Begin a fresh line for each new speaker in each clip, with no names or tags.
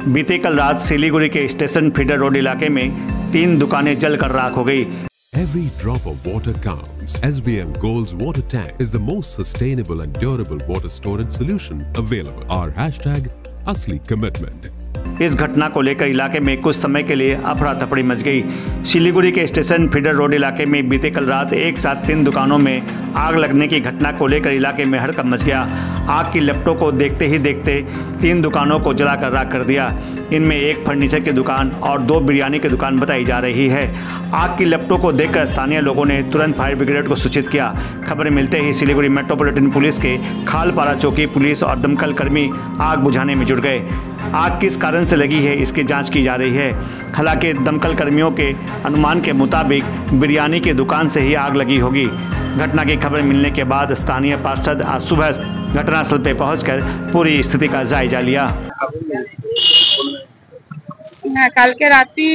बीते कल रात सिलीगुड़ी के स्टेशन फीडर रोड इलाके में 3 दुकानें जलकर राख हो गई।
Every drop of water counts. SBM Gold's water tank is the most sustainable and durable water storage solution available. Our hashtag Asli Commitment.
इस घटना को लेकर इलाके में कुछ समय के लिए अफरा तफड़ी मच गई। सिलीगुड़ी के स्टेशन फीडर रोड इलाके में बीते कल रात एक साथ 3 दुकानों में आग लगने की घटना को लेकर इलाके में हड़कंप मच गया। आग की लपटों को देखते ही देखते 3 दुकानों को जलाकर राख कर दिया। इनमें एक फर्नीचर की दुकान और 2 बिरयानी की दुकान बताई जा रही है। आग की लपटों को देखकर स्थानीय लोगों ने तुरंत फायर ब्रिगेड को सूचित किया। खबर मिलते ही सिलीगुड़ी मेट्रोपॉलिटन पुलिस के खालपारा चौकी पुलिस और दमकल कर्मी आग बुझाने में जुट गए। आग किस कारण से लगी है इसकी जांच की जा रही है। हालांकि दमकल कर्मियों के अनुमान के मुताबिक बिरयानी की दुकान से ही आग लगी होगी। घटना की खबर मिलने के बाद स्थानीय पार्षद आज सुबह घटनास्थल पर पहुंचकर पूरी स्थिति का जायजा लिया।
কালকে রাতে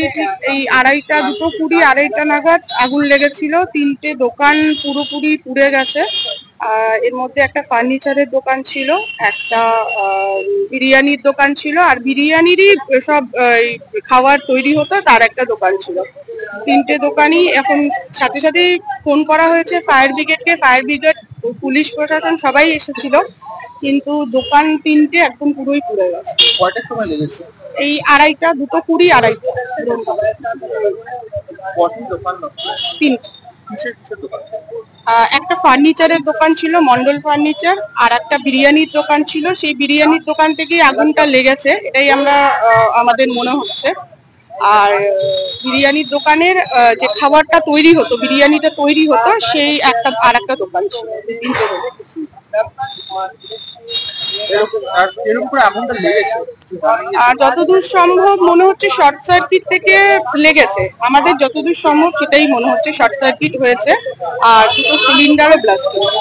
এই 2:30 2:20 2:30 নাগাদ আগুন লেগেছিল। 3টে দোকান পুরোপুরি পুড়ে গেছে। এর মধ্যে একটা ফার্নিচারের দোকান ছিল, একটা বিরিয়ানির দোকান ছিল, আর বিরিয়ানিরই সব খাবার তৈরি হতো তার একটা দোকান ছিল। 3টে দোকানই এখন সাথে সাথে ফোন করা হয়েছে ফায়ার ব্রিগেডকে। ফায়ার ব্রিগেড, পুলিশ প্রশাসন সবাই এসেছিল, কিন্তু দোকান 3টে একদম পুরোই পুড়ে গেছে।
কয়টার সময় লেগেছে?
এই 2:30 2:20 2:30। একটা ফার্নিচারের দোকান ছিল, মন্ডল ফার্নিচার, আর একটা বিরিয়ানির দোকান ছিল। সেই বিরিয়ানির দোকান থেকেই আগুনটা লেগেছে, এটাই আমাদের মনে হচ্ছে। আর বিরিয়ানির দোকানের যে খাবারটা তৈরি হতো, বিরিয়ানিটা তৈরি হতো, সেই আর একটা দোকান ছিল। যতদূর সম্ভব মনে হচ্ছে শর্ট সার্কিট থেকে লেগেছে। আমাদের যতদূর সম্ভব সেটাই মনে হচ্ছে শর্ট সার্কিট হয়েছে। আর 2টো সিলিন্ডারও ব্লাস্ট হয়েছে।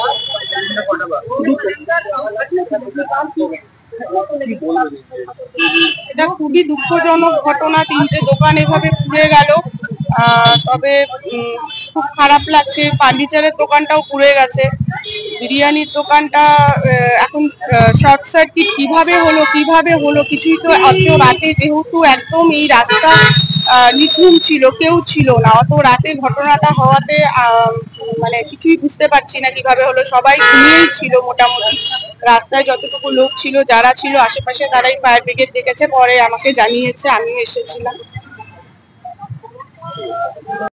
এটা খুবই দুঃখজনক ঘটনা। 3টে দোকান এভাবে পুড়ে গেল। তবে খুব খারাপ লাগছে। ফার্নিচারের দোকানটাও পুড়ে গেছে। বিরিয়ানির দোকানটা এখন শর্ট সার্কিট কিভাবে হলো কিছুই তো। অত রাতে, যেহেতু একদম এই রাস্তা নিঝুম ছিল, কেউ ছিল না, অত রাতে ঘটনাটা হওয়াতে মানে কিছুই বুঝতে পারছি না কিভাবে হলো। সবাই ঘুমিয়েই ছিল মোটামুটি। রাস্তায় যতটুকু লোক ছিল, যারা ছিল আশেপাশে, তারাই ফায়ার ব্রিগেড ডেকেছে, পরে আমাকে জানিয়েছে, আমিও এসেছিলাম।